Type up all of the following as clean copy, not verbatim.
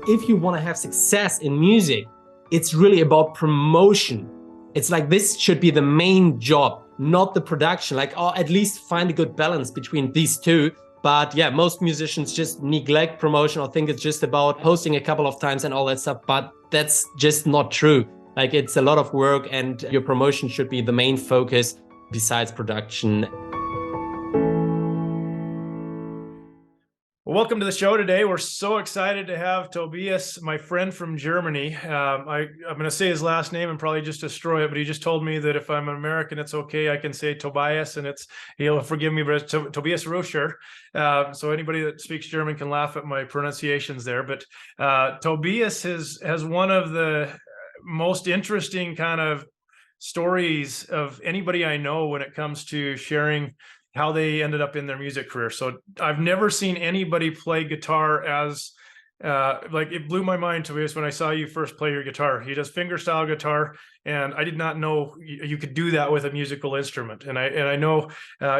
if you want to have success in music, it's really about promotion. It's like this should be the main job, not the production. Like, or at least find a good balance between these two. But yeah, most musicians just neglect promotion or think it's just about posting a couple of times and all that stuff. But that's just not true. Like, it's a lot of work, and your promotion should be the main focus besides production. Well, welcome to the show today. We're so excited to have Tobias, my friend from Germany. I'm going to say his last name and probably just destroy it, but he just told me that if I'm an American, it's okay. I can say Tobias, and he'll forgive me, but it's Tobias Rauscher. So anybody that speaks German can laugh at my pronunciations there. But Tobias has one of the most interesting kind of stories of anybody I know when it comes to sharing how they ended up in their music career. So I've never seen anybody play guitar as like, it blew my mind, Tobias, when I saw you first play your guitar. He does fingerstyle guitar, and I did not know you could do that with a musical instrument. And I know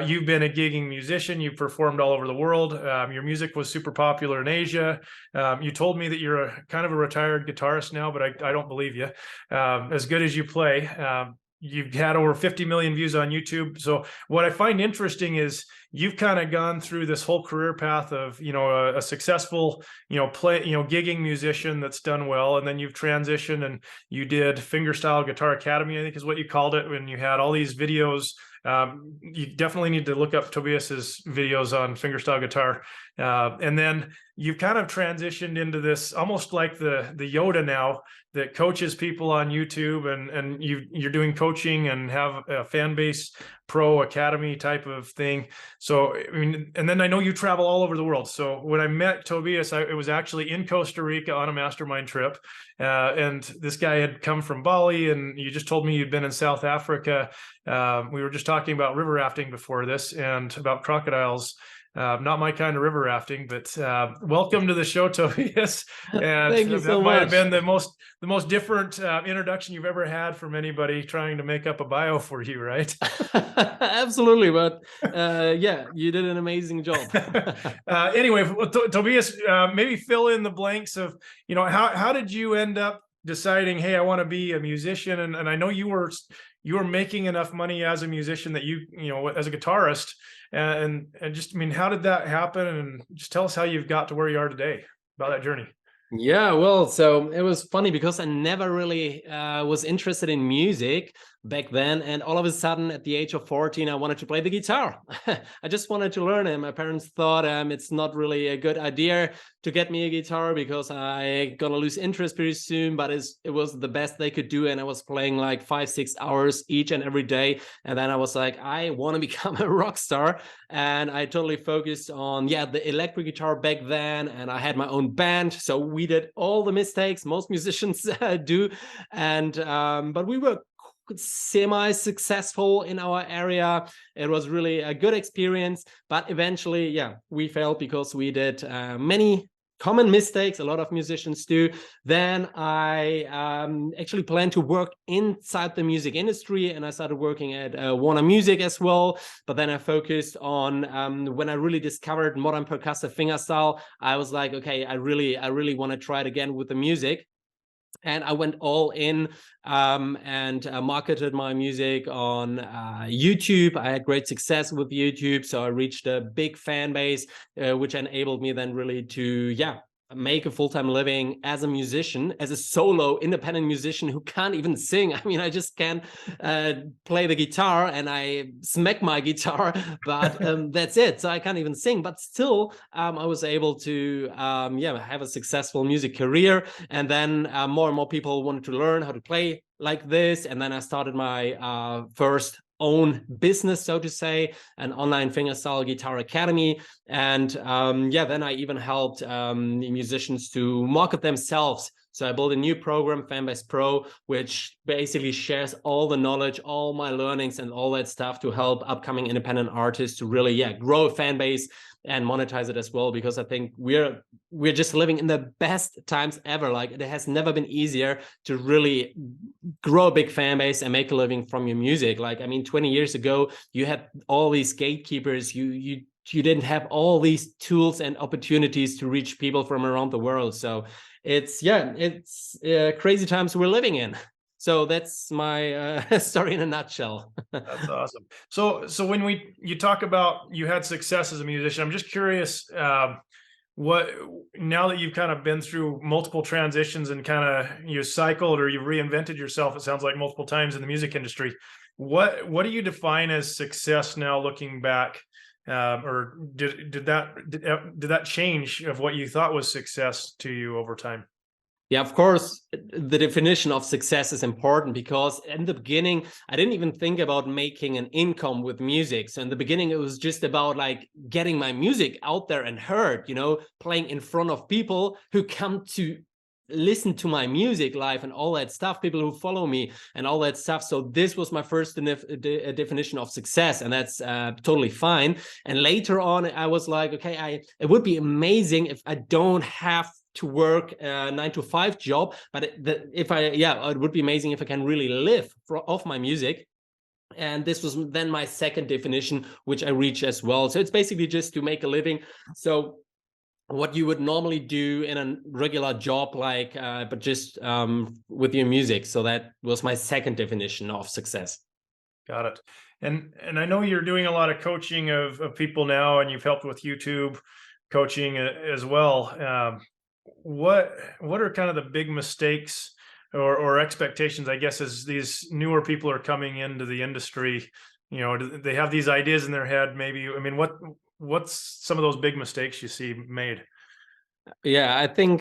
you've been a gigging musician. You've performed all over the world. Your music was super popular in Asia. You told me that you're a kind of a retired guitarist now, but I don't believe you. As good as you play, you've had over 50 million views on YouTube. So what I find interesting is you've kind of gone through this whole career path of, a successful, gigging musician that's done well. And then you've transitioned and you did Fingerstyle Guitar Academy, I think is what you called it, when you had all these videos. You definitely need to look up Tobias's videos on fingerstyle guitar. And then you've kind of transitioned into this almost like the Yoda now that coaches people on YouTube, and you're doing coaching and have a fan base pro academy type of thing. So, I mean, and then I know you travel all over the world. So when I met Tobias, it was actually in Costa Rica on a mastermind trip. And this guy had come from Bali, and you just told me you'd been in South Africa. We were just talking about river rafting before this and about crocodiles. Not my kind of river rafting, but welcome to the show, Tobias. And Thank you so that might have much. been the most different introduction you've ever had from anybody trying to make up a bio for you, right? Absolutely, but yeah, you did an amazing job. Anyway, Tobias, maybe fill in the blanks of, how did you end up deciding, hey, I want to be a musician? And I know you were making enough money as a musician that as a guitarist, and just, I mean, how did that happen? And just tell us how you've got to where you are today, about that journey. Yeah, well, so it was funny because I never really was interested in music back then. And all of a sudden, at the age of 14, I wanted to play the guitar. I just wanted to learn it. My parents thought it's not really a good idea to get me a guitar because I gonna lose interest pretty soon, but it was the best they could do. And I was playing like 5-6 hours each and every day. And then I was like, I want to become a rock star. And I totally focused on, the electric guitar back then. And I had my own band. So we did all the mistakes most musicians do. And, but we were semi-successful in our area. It was really a good experience, but eventually, we failed because we did many common mistakes a lot of musicians do. Then I actually planned to work inside the music industry, and I started working at Warner Music as well. But then I focused on when I really discovered modern percussive fingerstyle, I was like, okay, I really want to try it again with the music. And I went all in and marketed my music on YouTube. I had great success with YouTube. So I reached a big fan base, which enabled me then really to, make a full-time living as a musician, as a solo independent musician who can't even sing. I mean, I just can play the guitar and I smack my guitar, but that's it. So I can't even sing, but still I was able to have a successful music career. And then more and more people wanted to learn how to play like this. And then I started my first own business, so to say, an online fingerstyle guitar academy. And then I even helped musicians to market themselves. So I built a new program, Fanbase Pro, which basically shares all the knowledge, all my learnings and all that stuff to help upcoming independent artists to really grow a fan base and monetize it as well, because I think we're just living in the best times ever. Like, it has never been easier to really grow a big fan base and make a living from your music. Like, I mean, 20 years ago, you had all these gatekeepers. You you didn't have all these tools and opportunities to reach people from around the world. So it's crazy times we're living in. So that's my story in a nutshell. That's awesome. So when you talk about you had success as a musician, I'm just curious, what, now that you've kind of been through multiple transitions and kind of you cycled or you reinvented yourself, it sounds like multiple times in the music industry, what do you define as success now looking back? Or did that change of what you thought was success to you over time? Yeah, of course, the definition of success is important, because in the beginning, I didn't even think about making an income with music. So in the beginning, it was just about like getting my music out there and heard, playing in front of people who come to listen to my music live and all that stuff, people who follow me and all that stuff. So this was my first definition of success, and that's totally fine. And later on, I was like, okay, it would be amazing if I don't have to work a 9-to-5 job, but it would be amazing if I can really live off my music. And this was then my second definition, which I reached as well. So it's basically just to make a living. So what you would normally do in a regular job, like, but just with your music. So that was my second definition of success. Got it. And I know you're doing a lot of coaching of people now, and you've helped with YouTube coaching as well. What are kind of the big mistakes or expectations, I guess, as these newer people are coming into the industry? Do they have these ideas in their head? Maybe, I mean, what's some of those big mistakes you see made? Yeah, I think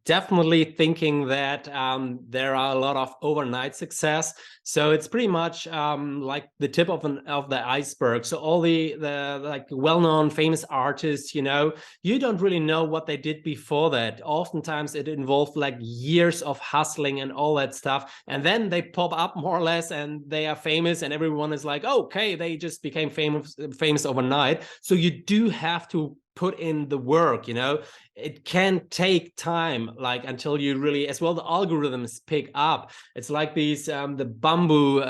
definitely thinking that there are a lot of overnight success. So it's pretty much like the tip of the iceberg. So all the like well-known famous artists, you don't really know what they did before that. Oftentimes it involved like years of hustling and all that stuff, and then they pop up more or less, and they are famous, and everyone is like, okay, they just became famous overnight. So you do have to put in the work. It can take time, like until you really, as well, the algorithms pick up. It's like these the bamboo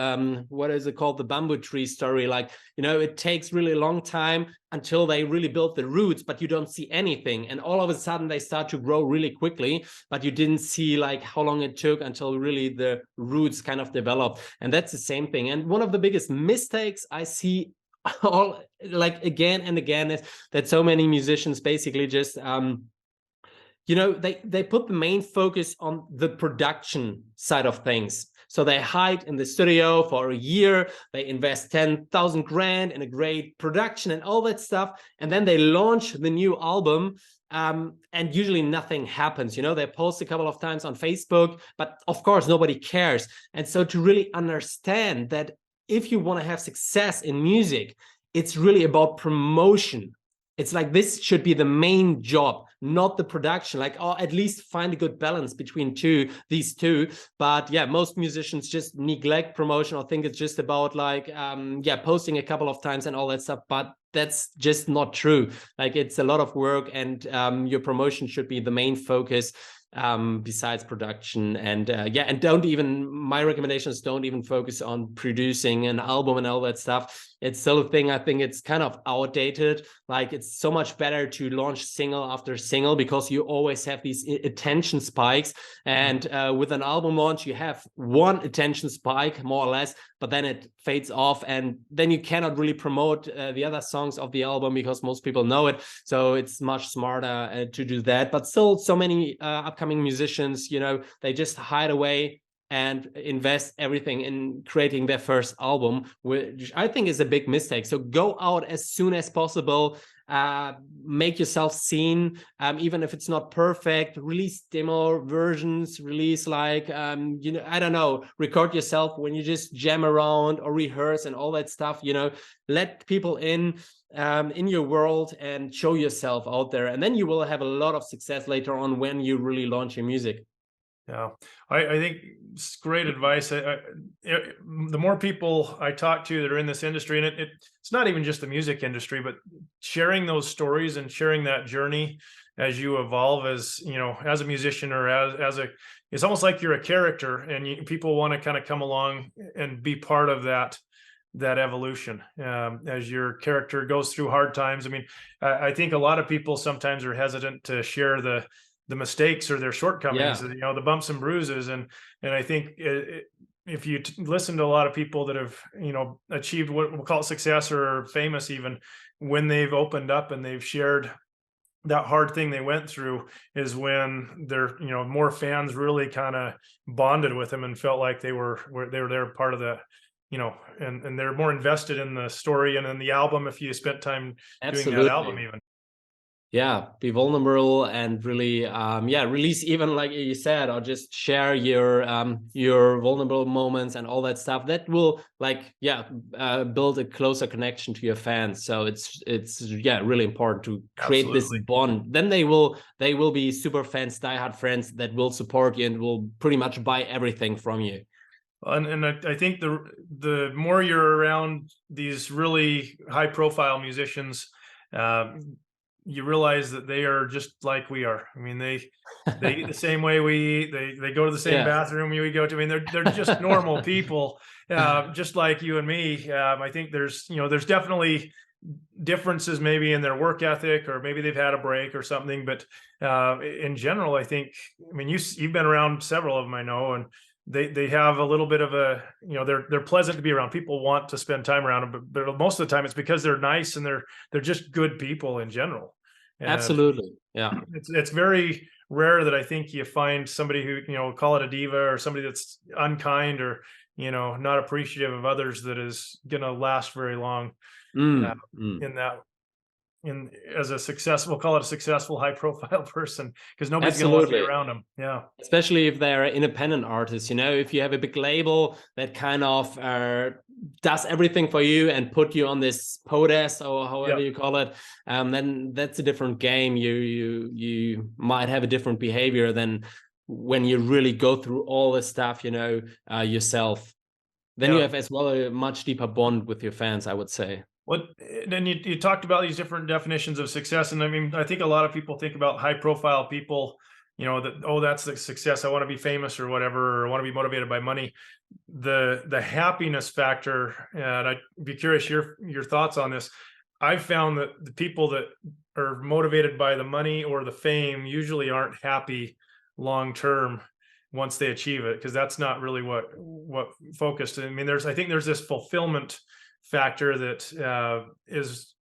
what is it called, the bamboo tree story. Like, it takes really long time until they really build the roots, but you don't see anything, and all of a sudden they start to grow really quickly, but you didn't see like how long it took until really the roots kind of developed. And that's the same thing. And one of the biggest mistakes I see all, like, again and again, is that so many musicians basically just they put the main focus on the production side of things. So they hide in the studio for a year, they invest 10,000 grand in a great production and all that stuff, and then they launch the new album, and usually nothing happens. They post a couple of times on Facebook, but of course nobody cares. And so to really understand that if you want to have success in music, it's really about promotion. It's like this should be the main job, not the production. Like, or at least find a good balance between these two. But yeah, most musicians just neglect promotion, or think it's just about like posting a couple of times and all that stuff. But that's just not true. Like, it's a lot of work, and your promotion should be the main focus, besides production. And my recommendation is don't even focus on producing an album and all that stuff. It's still a thing. I think it's kind of outdated. Like, it's so much better to launch single after single, because you always have these attention spikes. And with an album launch, you have one attention spike more or less, but then it fades off, and then you cannot really promote the other songs of the album because most people know it. So it's much smarter to do that. But still, so many upcoming musicians, they just hide away and invest everything in creating their first album, which I think is a big mistake. So go out as soon as possible, make yourself seen, even if it's not perfect. Release demo versions, release like, I don't know, record yourself when you just jam around or rehearse and all that stuff. Let people in your world and show yourself out there, and then you will have a lot of success later on when you really launch your music. Yeah, I think it's great advice. The more people I talk to that are in this industry, and it's not even just the music industry, but sharing those stories and sharing that journey as you evolve as a musician, or it's almost like you're a character, and people want to kind of come along and be part of that that evolution as your character goes through hard times. I mean, I think a lot of people sometimes are hesitant to share the mistakes or their shortcomings, Yeah, you know, the bumps and bruises. And I think if you listen to a lot of people that have, you know, achieved what we'll call success or famous, even when they've opened up and they've shared that hard thing they went through, is when their, you know, more fans really kind of bonded with them and felt like they were there part of the, you know, and they're more invested in the story and in the album if you spent time doing that album absolutely. even. Yeah, be vulnerable and really yeah, release, even like you said, or just share your vulnerable moments and all that stuff. That will, like, yeah, build a closer connection to your fans. So it's yeah, really important to create this Absolutely. bond. Then they will be super fans, diehard friends that will support you and will pretty much buy everything from you. And I think the more you're around these really high profile musicians, uh, you realize that they are just like we are. I mean, they eat the same way we eat. They go to the same Yeah. bathroom we go to. I mean, they're just normal people, just like you and me. I think there's, you know, there's definitely differences maybe in their work ethic, or maybe they've had a break or something. But in general, I think, I mean, you've been around several of them, I know, and they have a little bit of a, you know, they're pleasant to be around. People want to spend time around them, but most of the time it's because they're nice and they're just good people in general. And Absolutely. Yeah. it's very rare that I think you find somebody who, you know, call it a diva, or somebody that's unkind or, you know, not appreciative of others, that is going to last very long uh, Mm, mm. in that, in as a successful, we'll call it a successful high profile person, because nobody's going to want to be Absolutely. around them. Yeah. Especially if they're independent artists, you know, if you have a big label that kind of does everything for you and put you on this podest or however Yeah. you call it, then that's a different game. You might have a different behavior than when you really go through all this stuff, you know, yourself. Then you Yeah. have as well a much deeper bond with your fans, I would say. What, then you talked about these different definitions of success. And I mean, I think a lot of people think about high profile people, you know, that, oh, that's the success. I want to be famous or whatever, or I want to be motivated by money. The happiness factor, and I'd be curious your thoughts on this. I've found that the people that are motivated by the money or the fame usually aren't happy long term once they achieve it, because that's not really what focused. I mean, I think there's this fulfillment factor that is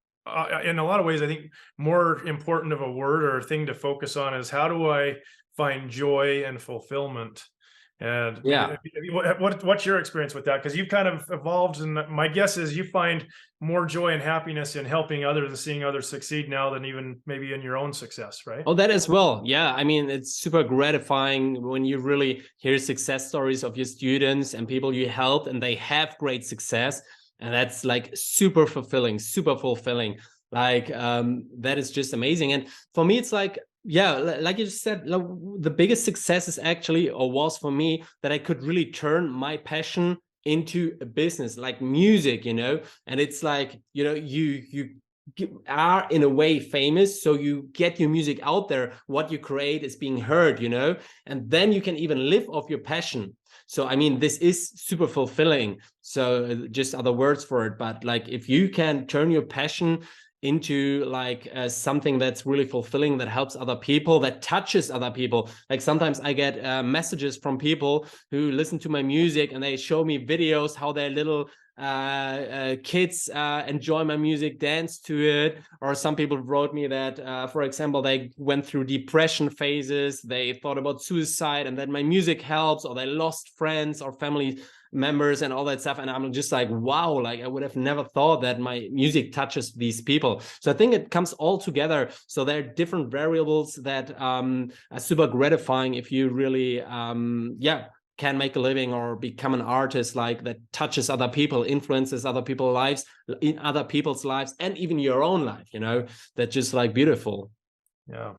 in a lot of ways, I think, more important of a word or a thing to focus on is, how do I find joy and fulfillment? And Yeah. what's your experience with that? Because you've kind of evolved, and my guess is you find more joy and happiness in helping others and seeing others succeed now than even maybe in your own success, right? Oh, that as well. Yeah. I mean, it's super gratifying when you really hear success stories of your students and people you helped and they have great success. And that's like super fulfilling, super fulfilling. Like, that is just amazing. And for me, it's like, yeah, like you just said, the biggest success is actually, or was for me, that I could really turn my passion into a business, like music, you know. And it's like, you know, you are in a way famous, so you get your music out there, what you create is being heard, you know, and then you can even live off your passion. So I mean, this is super fulfilling. So just other words for it, but like, if you can turn your passion into like something that's really fulfilling, that helps other people, that touches other people. Like sometimes I get messages from people who listen to my music and they show me videos how their little kids enjoy my music, dance to it. Or some people wrote me that, for example, they went through depression phases, they thought about suicide, and then my music helps, or they lost friends or family members and all that stuff. And I'm just like, wow, like I would have never thought that my music touches these people. So I think it comes all together. So there are different variables that are super gratifying if you really yeah, can make a living or become an artist like that touches other people, influences other people's lives, in other people's lives, and even your own life, you know. That's just like beautiful. Yeah.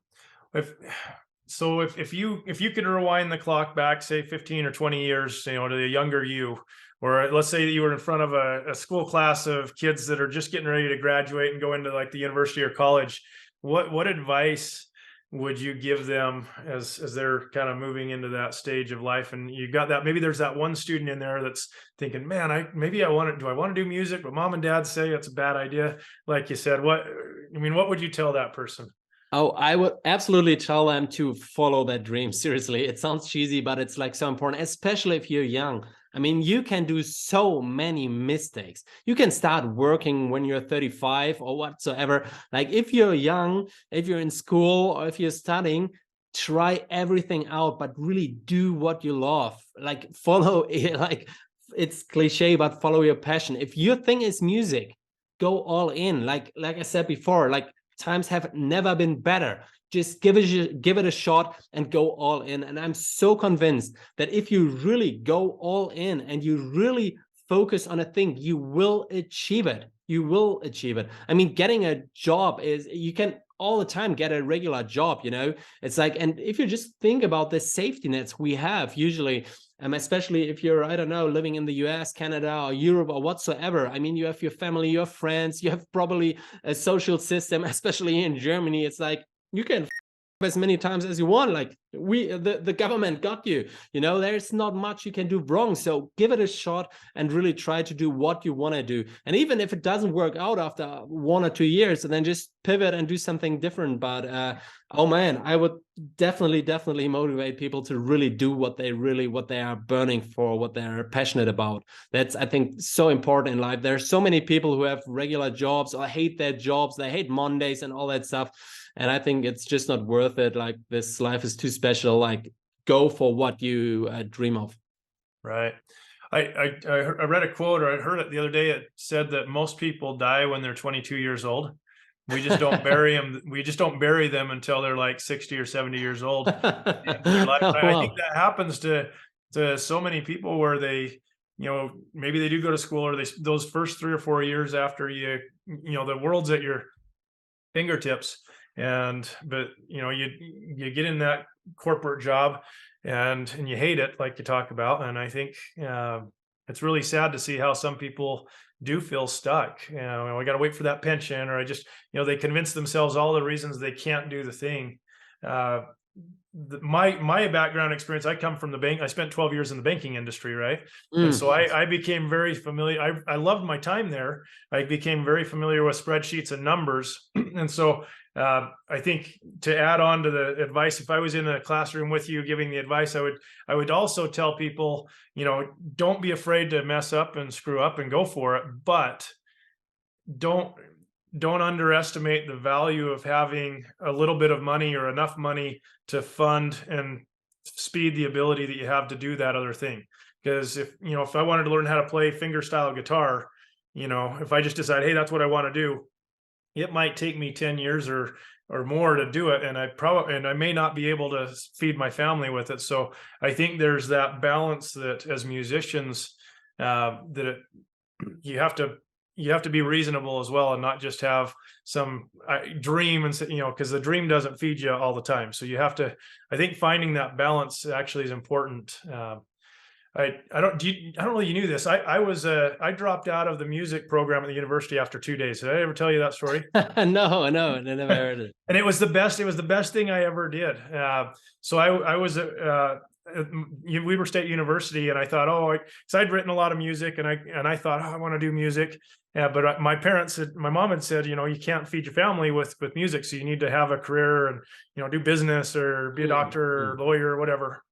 If you could rewind the clock back, say 15 or 20 years, you know, to the younger you, or let's say that you were in front of a school class of kids that are just getting ready to graduate and go into like the university or college, what advice would you give them as they're kind of moving into that stage of life? And you got that, maybe there's that one student in there that's thinking, man, I want to do music, but mom and dad say it's a bad idea. Like you said, what would you tell that person? Oh, I would absolutely tell them to follow that dream. Seriously, it sounds cheesy, but it's like so important, especially if you're young. I mean, you can do so many mistakes. You can start working when you're 35 or whatsoever. Like if you're young, if you're in school or if you're studying, try everything out, but really do what you love. Like follow it, like it's cliche, but follow your passion. If your thing is music, go all in. Like I said before, like times have never been better. Just give it a shot and go all in. And I'm so convinced that if you really go all in and you really focus on a thing, you will achieve it. You will achieve it. I mean, getting a job is, you can all the time get a regular job, you know. It's like, and if you just think about the safety nets we have usually, especially if you're, I don't know, living in the US, Canada, or Europe, or whatsoever. I mean, you have your family, you have friends, you have probably a social system, especially in Germany. It's like you can as many times as you want. Like the government got you, you know, there's not much you can do wrong. So give it a shot and really try to do what you want to do. And even if it doesn't work out after 1 or 2 years, then just pivot and do something different. But oh man, I would definitely motivate people to really do what they are burning for, what they're passionate about. That's, I think, so important in life. There are so many people who have regular jobs or hate their jobs, they hate Mondays and all that stuff. And I think it's just not worth it. Like, this life is too special. Like, go for what you dream of. Right. I read a quote, or I heard it the other day. It said that most people die when they're 22 years old. We just don't bury them. We just don't bury them until they're like 60 or 70 years old. I think that happens to so many people, where they, you know, maybe they do go to school, or those first 3 or 4 years after you know, the world's at your fingertips. But you know, you get in that corporate job and you hate it, like you talk about. And I think it's really sad to see how some people do feel stuck. You know, I got to wait for that pension, or I just, you know, they convince themselves all the reasons they can't do the thing. My background experience, I come from the bank. I spent 12 years in the banking industry, right? And so I became very familiar. I loved my time there. I became very familiar with spreadsheets and numbers. And so I think, to add on to the advice, if I was in a classroom with you giving the advice, I would also tell people, you know, don't be afraid to mess up and screw up and go for it, but don't underestimate the value of having a little bit of money, or enough money to fund and speed the ability that you have to do that other thing. Because if I wanted to learn how to play fingerstyle guitar, you know, if I just decide, hey, that's what I want to do, it might take me 10 years or more to do it. And I may not be able to feed my family with it. So I think there's that balance that, as musicians, you have to be reasonable as well, and not just have some dream, and, you know, because the dream doesn't feed you all the time. So you have to, I think, finding that balance actually is important. I don't know if you knew this. I dropped out of the music program at the university after 2 days. Did I ever tell you that story? No, I never heard it. And it was the best thing I ever did. So I was Weber State University, and I thought, because I'd written a lot of music, and I thought, I want to do music. But my mom had said, you know, you can't feed your family with music, so you need to have a career and, you know, do business or be a doctor or lawyer or whatever.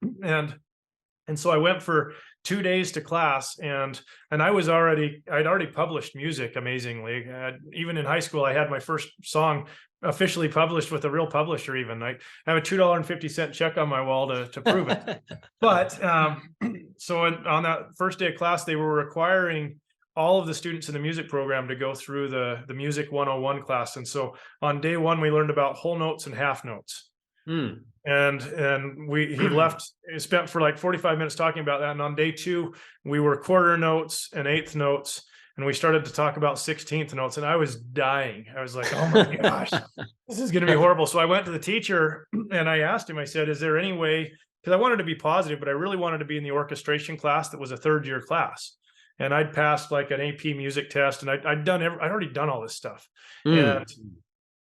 And so I went for 2 days to class, and I'd already published music. Amazingly, even in high school, I had my first song officially published with a real publisher. Even I have a $2.50 check on my wall to prove it. But so on that first day of class, they were requiring all of the students in the music program to go through the Music 101 class. And so on day one, we learned about whole notes and half notes. And he spent for like 45 minutes talking about that. And on day two, we were quarter notes and eighth notes, and we started to talk about 16th notes, and I was dying. I was like, oh my gosh, this is going to be horrible. So I went to the teacher and I asked him, I said, is there any way, because I wanted to be positive, but I really wanted to be in the orchestration class that was a third-year class. And I'd passed like an AP music test, and I'd already done all this stuff. And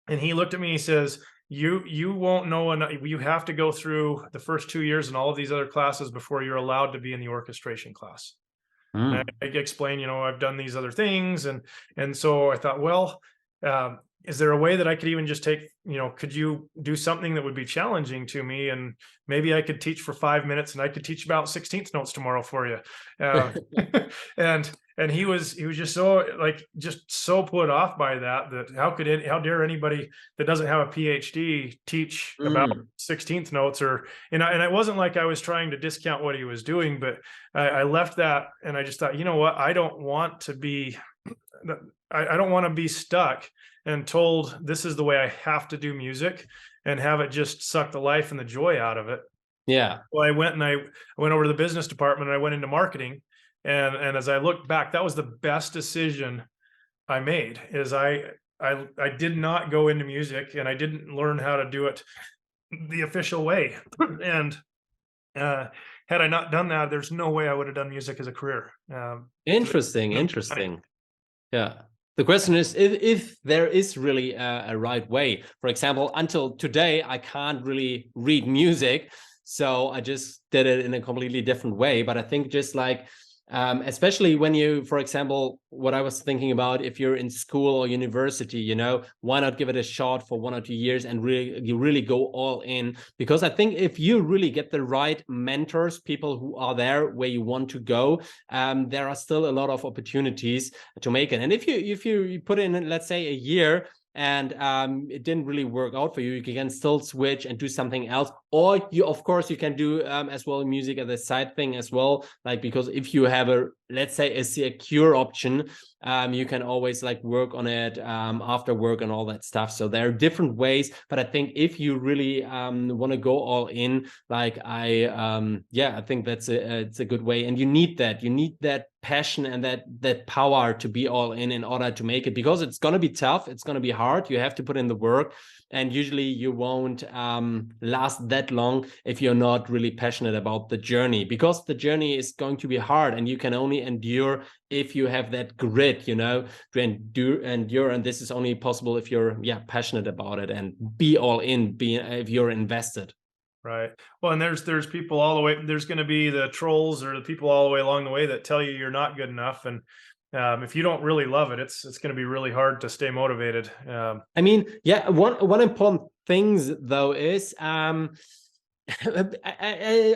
he looked at me, he says, you won't know enough. You have to go through the first 2 years and all of these other classes before you're allowed to be in the orchestration class. And Mm. I explain, I've done these other things, and so I thought, well, is there a way that I could even just take, could you do something that would be challenging to me, and maybe I could teach for 5 minutes, and I could teach about 16th notes tomorrow for you. And he was just so put off by that how dare anybody that doesn't have a PhD teach about Mm. 16th notes, and it wasn't like I was trying to discount what he was doing, but I left that, and I just thought, you know what, I don't want to be stuck and told this is the way I have to do music, and have it just suck the life and the joy out of it. Yeah. Well, I went over to the business department, and I went into marketing. And as I look back, that was the best decision I made. Is I did not go into music, and I didn't learn how to do it the official way. And had I not done that, there's no way I would have done music as a career. Interesting. Yeah. The question is if there is really a right way. For example, until today, I can't really read music, so I just did it in a completely different way. But I think just like, especially when you, for example, what I was thinking about, if you're in school or university, why not give it a shot for 1 or 2 years and you really go all in? Because I think if you really get the right mentors, people who are there where you want to go, there are still a lot of opportunities to make it. And if you put in, let's say, a year, and it didn't really work out for you, you can still switch and do something else. Or of course, you can do as well music as a side thing as well. Like, because if you have let's say, a secure option, you can always like work on it after work and all that stuff. So there are different ways, but I think if you really want to go all in, like I think it's a good way. And you need that passion and that power to be all in order to make it, because it's going to be tough, it's going to be hard, you have to put in the work, and usually you won't last that long if you're not really passionate about the journey, because the journey is going to be hard, and you can only endure if you have that grit, to endure, and this is only possible if you're passionate about it and be all in, if you're invested. Right. Well, and there's people all the way. There's going to be the trolls or the people all the way along the way that tell you you're not good enough, and if you don't really love it, it's going to be really hard to stay motivated. I mean, one important things though is I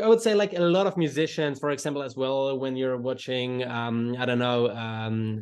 would say, like, a lot of musicians, for example, as well, when you're watching I don't know,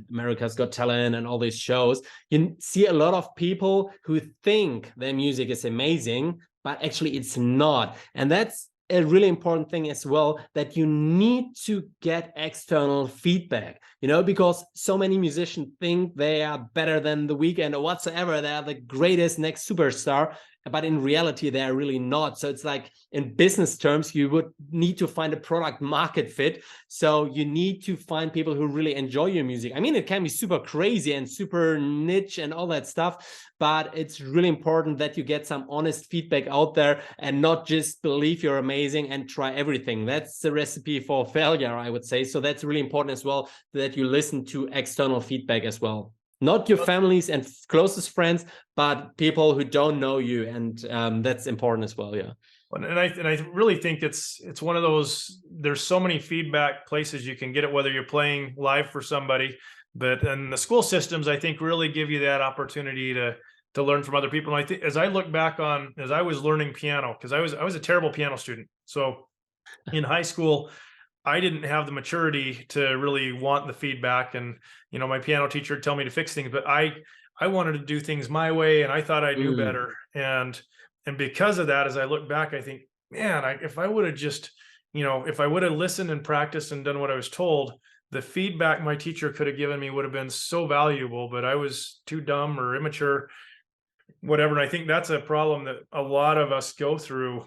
America's Got Talent and all these shows, you see a lot of people who think their music is amazing, but actually it's not. And that's a really important thing as well, that you need to get external feedback, because so many musicians think they are better than The Weeknd or whatsoever, they are the greatest next superstar, but in reality they are really not. So it's like, in business terms, you would need to find a product market fit. So you need to find people who really enjoy your music. I mean, it can be super crazy and super niche and all that stuff, but it's really important that you get some honest feedback out there and not just believe you're amazing and try everything. That's the recipe for failure, I would say. So that's really important as well, that you listen to external feedback as well. Not your families and closest friends, but people who don't know you. And that's important as well. Yeah. And I really think it's one of those, there's so many feedback places you can get it, whether you're playing live for somebody, and the school systems, I think, really give you that opportunity to learn from other people. And I think, as I look back on, as I was learning piano, because I was a terrible piano student. So in high school, I didn't have the maturity to really want the feedback, and my piano teacher would tell me to fix things, but I wanted to do things my way, and I thought I knew better. And because of that, as I look back, I think, man, if I would have just, if I would have listened and practiced and done what I was told, the feedback my teacher could have given me would have been so valuable, but I was too dumb or immature, whatever. And I think that's a problem that a lot of us go through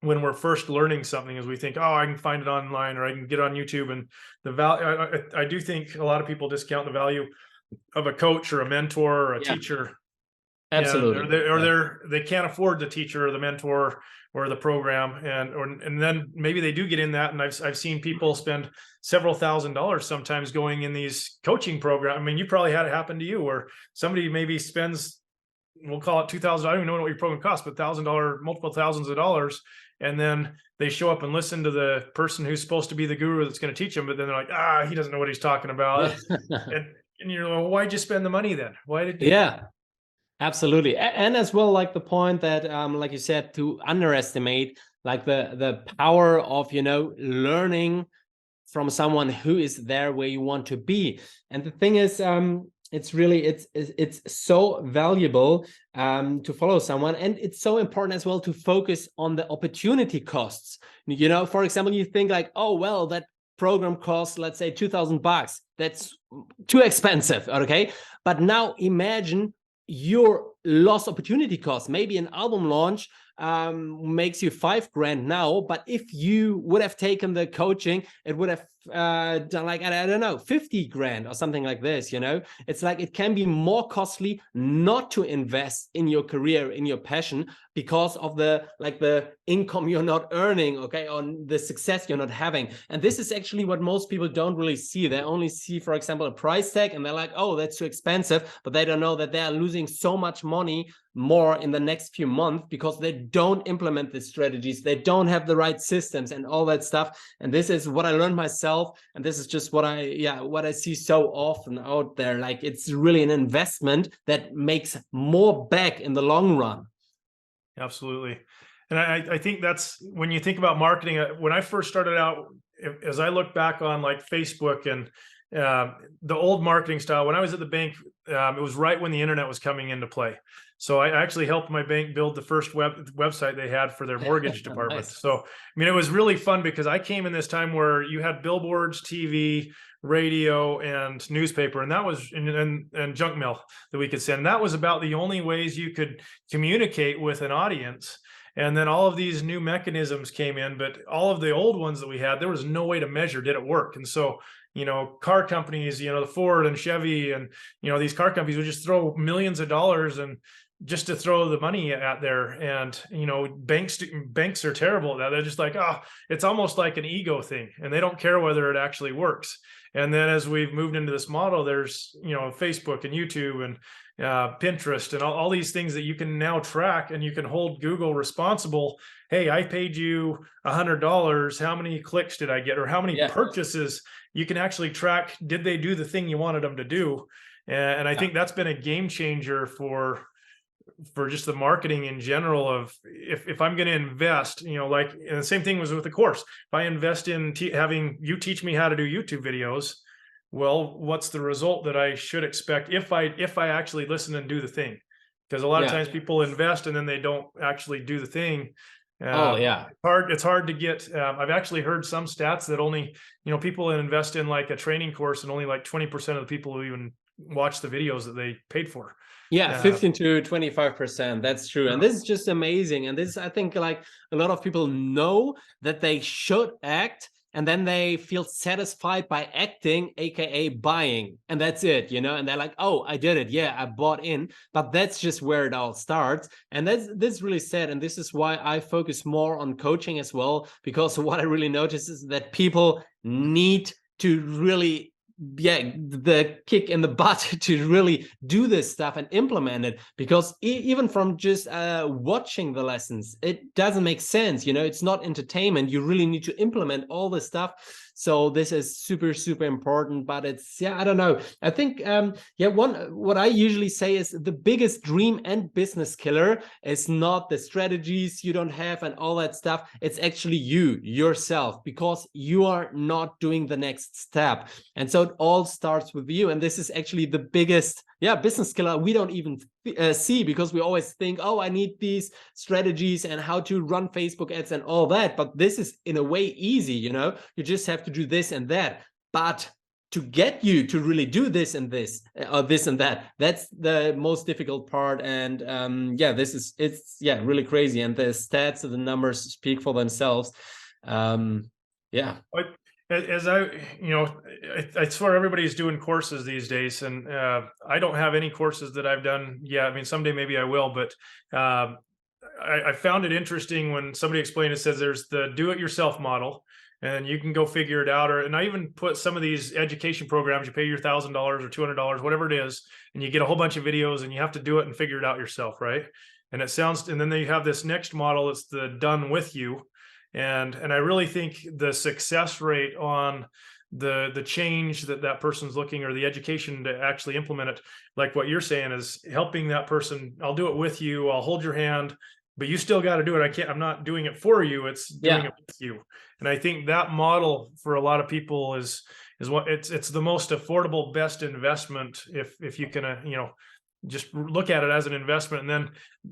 when we're first learning something, is we think, oh, I can find it online, or I can get it on YouTube. And the value, I do think a lot of people discount the value of a coach or a mentor or a teacher. Absolutely. Or they can't afford the teacher or the mentor or the program, and then maybe they do get in that. And I've seen people spend several $1,000s sometimes going in these coaching programs. I mean, you probably had it happen to you, where somebody maybe spends we'll call it $2,000. I don't even know what your program costs, but $1,000, multiple thousands of dollars. And then they show up and listen to the person who's supposed to be the guru that's going to teach them. But then they're like, he doesn't know what he's talking about. And you're like, well, why'd you spend the money then? Why did you? Yeah, absolutely. And as well, like the point that, like you said, to underestimate like the power of, learning from someone who is there where you want to be. And the thing is, it's so valuable to follow someone, and it's so important as well to focus on the opportunity costs. For example, you think like, oh well, that program costs, let's say $2,000. That's too expensive, okay? But now imagine your lost opportunity cost. Maybe an album launch makes you $5,000 now, but if you would have taken the coaching, it would have done like, I don't know, $50,000 or something like this. It's like it can be more costly not to invest in your career, in your passion, because of the income you're not earning, okay, on the success you're not having. And this is actually what most people don't really see. They only see, for example, a price tag, and they're like, oh, that's too expensive, but they don't know that they are losing so much money more in the next few months because they don't implement the strategies, they don't have the right systems and all that stuff. And this is what I learned myself, and this is just what I see so often out there. Like, it's really an investment that makes more back in the long run. Absolutely. And I think that's when you think about marketing. When I first started out, as I look back on like Facebook and the old marketing style, when I was at the bank, it was right when the internet was coming into play. So I actually helped my bank build the first website they had for their mortgage department. Nice. So, I mean, it was really fun because I came in this time where you had billboards, TV, radio, and newspaper, and that was and junk mail that we could send. And that was about the only ways you could communicate with an audience. And then all of these new mechanisms came in, but all of the old ones that we had, there was no way to measure, did it work? And so, car companies, the Ford and Chevy and, these car companies would just throw millions of dollars and just to throw the money out there. And, banks are terrible at that. They're just like, it's almost like an ego thing, and they don't care whether it actually works. And then as we've moved into this model, there's, Facebook and YouTube and Pinterest and all these things that you can now track, and you can hold Google responsible. Hey, I paid you $100. How many clicks did I get? Or how many purchases? You can actually track, did they do the thing you wanted them to do? And I think that's been a game changer for just the marketing in general. Of if I'm going to invest, and the same thing was with the course. If I invest in having you teach me how to do YouTube videos, well, what's the result that I should expect if I actually listen and do the thing? Because a lot of times people invest and then they don't actually do the thing. It's hard to get. I've actually heard some stats that only, people invest in like a training course, and only like 20% of the people who even watch the videos that they paid for. 15 to 25%. That's true. And this is just amazing. And this, I think, like a lot of people know that they should act, and then they feel satisfied by acting, aka buying, and that's it, and they're like, oh, I did it, yeah, I bought in. But that's just where it all starts, and that's really sad. And this is why I focus more on coaching as well, because what I really notice is that people need to really the kick in the butt to really do this stuff and implement it, because even from just watching the lessons, it doesn't make sense. It's not entertainment. You really need to implement all this stuff. So this is super, super important. But it's, I don't know. I think, what I usually say is the biggest dream and business killer is not the strategies you don't have and all that stuff. It's actually yourself, because you are not doing the next step. And so it all starts with you. And this is actually the biggest business killer we don't even see, because we always think, oh, I need these strategies and how to run Facebook ads and all that. But this is in a way easy, you just have to do this and that. But to get you to really do this and this, or this and that, that's the most difficult part. And it's really crazy. And the stats and the numbers speak for themselves. As I swear everybody's doing courses these days, and I don't have any courses that I've done yet. I mean, someday maybe I will, but I found it interesting when somebody explained it. Says there's the do-it-yourself model, and you can go figure it out. And I even put some of these education programs, you pay your $1,000 or $200, whatever it is, and you get a whole bunch of videos, and you have to do it and figure it out yourself, right? And then you have this next model. It's the done with you, and I really think the success rate on the change that person's looking, or the education to actually implement it, like what you're saying, is helping that person. I'll do it with you, I'll hold your hand, but you still got to do it. I'm not doing it for you, it's doing it with you. And I think that model for a lot of people is what it's the most affordable, best investment if you can just look at it as an investment. And then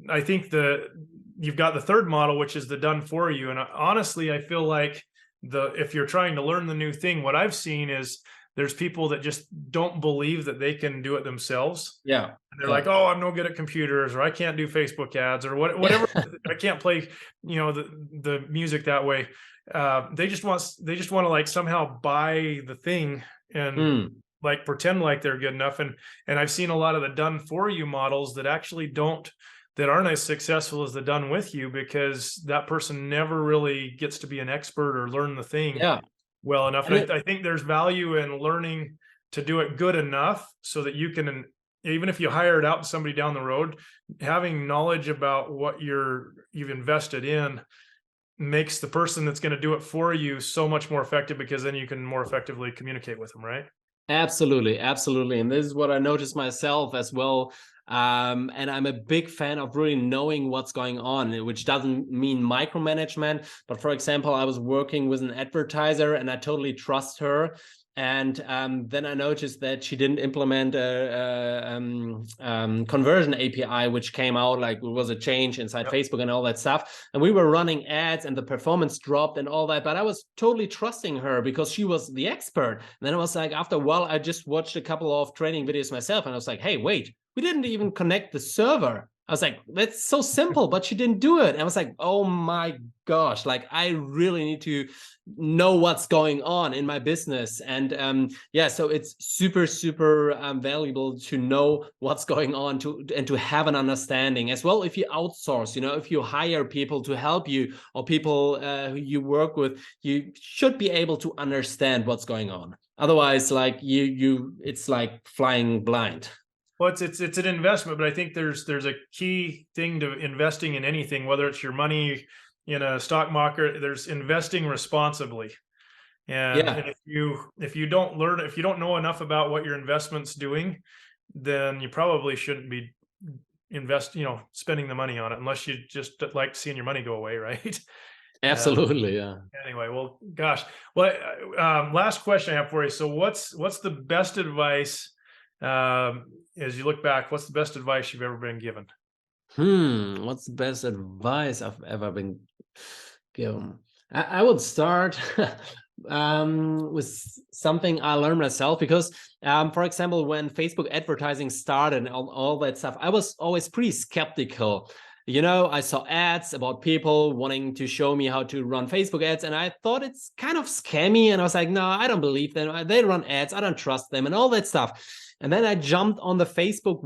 I think you've got the third model, which is the done for you. And honestly, I feel like if you're trying to learn the new thing, what I've seen is there's people that just don't believe that they can do it themselves. Yeah. And they're like, oh, I'm no good at computers, or I can't do Facebook ads, or whatever. I can't play, the music that way. They just want to like somehow buy the thing and like pretend like they're good enough. And I've seen a lot of the done for you models that actually aren't as successful as the done with you, because that person never really gets to be an expert or learn the thing well enough. And I think there's value in learning to do it good enough so that you can, even if you hire it out to somebody down the road, having knowledge about what you've invested in makes the person that's going to do it for you so much more effective, because then you can more effectively communicate with them, right? Absolutely. And this is what I noticed myself as well. And I'm a big fan of really knowing what's going on, which doesn't mean micromanagement. But for example, I was working with an advertiser and I totally trust her. And then I noticed that she didn't implement a conversion API, which came out, like it was a change inside Facebook and all that stuff. And we were running ads and the performance dropped and all that. But I was totally trusting her because she was the expert. And then I was like, after a while, I just watched a couple of training videos myself. And I was like, hey, wait, we didn't even connect the server. I was like, that's so simple, but she didn't do it. And I was like, oh my gosh, like I really need to know what's going on in my business. And so it's super, super valuable to know what's going on and to have an understanding as well. If you outsource, if you hire people to help you, or people who you work with, you should be able to understand what's going on. Otherwise, like it's like flying blind. Well, it's an investment, but I think there's a key thing to investing in anything, whether it's your money in a stock market. There's investing responsibly, and if you don't know enough about what your investment's doing, then you probably shouldn't be spending the money on it, unless you just like seeing your money go away, right? Absolutely, yeah. Anyway, well, gosh, well, last question I have for you. So, what's the best advice? As you look back, what's the best advice you've ever been given? What's the best advice I've ever been given? I would start with something I learned myself, because for example, when Facebook advertising started and all that stuff, I was always pretty skeptical. I saw ads about people wanting to show me how to run Facebook ads, and I thought it's kind of scammy, and I was like, no, I don't believe them. They run ads, I don't trust them, and all that stuff. And then I jumped on the Facebook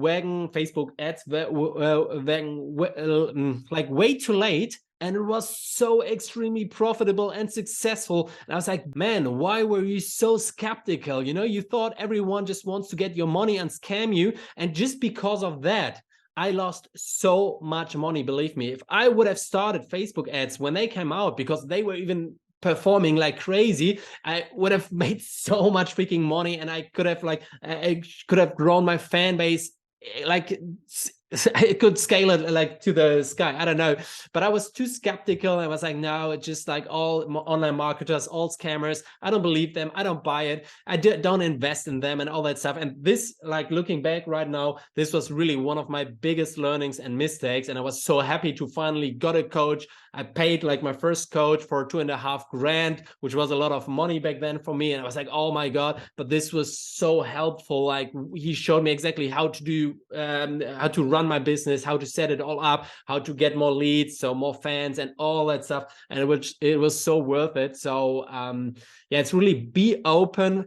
ads wagon, like way too late. And it was so extremely profitable and successful. And I was like, man, why were you so skeptical? You thought everyone just wants to get your money and scam you. And just because of that, I lost so much money. Believe me, if I would have started Facebook ads when they came out, because they were even performing like crazy, I would have made so much freaking money, and I could have grown my fan base like it could scale it like to the sky. I don't know, but I was too skeptical. I was like, no, it's just like all online marketers, all scammers. I don't believe them. I don't buy it. I don't invest in them and all that stuff. And this, like looking back right now, this was really one of my biggest learnings and mistakes. And I was so happy to finally got a coach. I paid like my first coach for $2.5 grand, which was a lot of money back then for me. And I was like, oh my God, but this was so helpful. Like he showed me exactly how to do, how to run my business, how to set it all up, how to get more leads, so more fans and all that stuff. And it was so worth it. So yeah, it's really be open,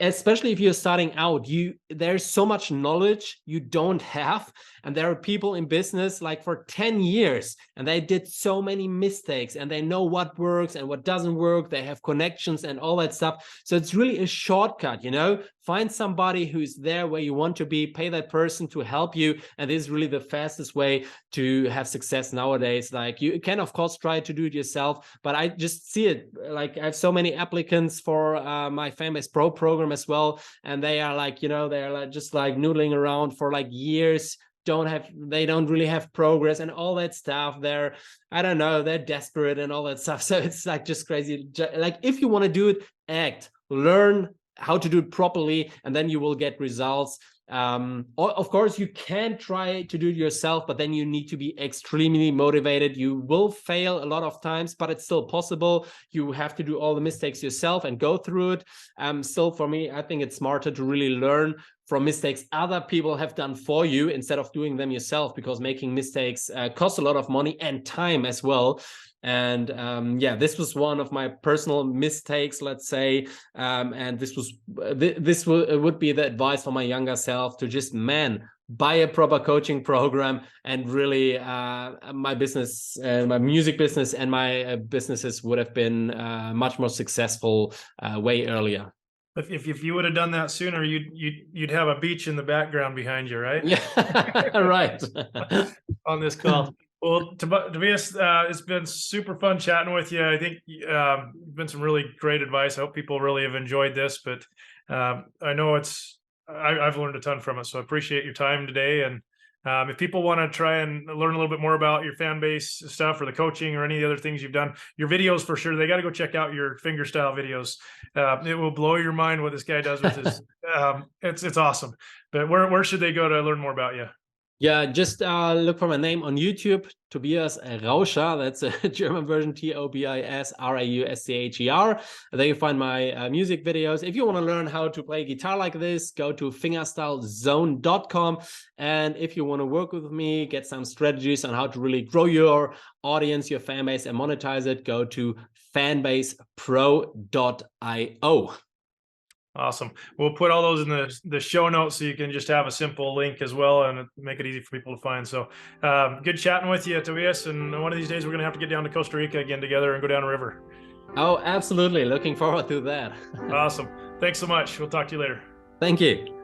especially if you're starting out, there's so much knowledge you don't have, and there are people in business like for 10 years and they did so many mistakes and they know what works and what doesn't work. They have connections and all that stuff. So it's really a shortcut, find somebody who's there where you want to be, pay that person to help you, and this is really the fastest way to have success nowadays. Like, you can of course try to do it yourself, but I just see it, like I have so many applicants for my Fanbase Pro program as well, and they are like, they're like just like noodling around for like years, they don't really have progress and all that stuff. I don't know, they're desperate and all that stuff. So it's like just crazy. Like, if you want to do it, learn how to do it properly, and then you will get results. Of course, you can try to do it yourself, but then you need to be extremely motivated. You will fail a lot of times, but it's still possible. You have to do all the mistakes yourself and go through it. Still, for me, I think it's smarter to really learn from mistakes other people have done for you instead of doing them yourself, because making mistakes costs a lot of money and time as well. And this was one of my personal mistakes, let's say, and this would be the advice for my younger self, to just buy a proper coaching program, and really my business, my music business and my businesses would have been much more successful way earlier. If you would have done that sooner, you'd have a beach in the background behind you, right? Yeah, right. On this call. Well, Tobias, it's been super fun chatting with you. I think it's been some really great advice. I hope people really have enjoyed this, but I know I've learned a ton from it. So I appreciate your time today. And if people want to try and learn a little bit more about your fan base stuff or the coaching or any of the other things you've done, your videos for sure, they got to go check out your fingerstyle videos. It will blow your mind what this guy does with his. It's awesome. But where should they go to learn more about you? Yeah, just look for my name on YouTube, Tobias Rauscher. That's a German version, Tobias Rauscher. There you find my music videos. If you want to learn how to play guitar like this, go to fingerstylezone.com. And if you want to work with me, get some strategies on how to really grow your audience, your fan base, and monetize it, go to fanbasepro.io. Awesome. We'll put all those in the show notes, so you can just have a simple link as well and make it easy for people to find. So good chatting with you, Tobias. And one of these days we're going to have to get down to Costa Rica again together and go down a river. Oh, absolutely. Looking forward to that. Awesome. Thanks so much. We'll talk to you later. Thank you.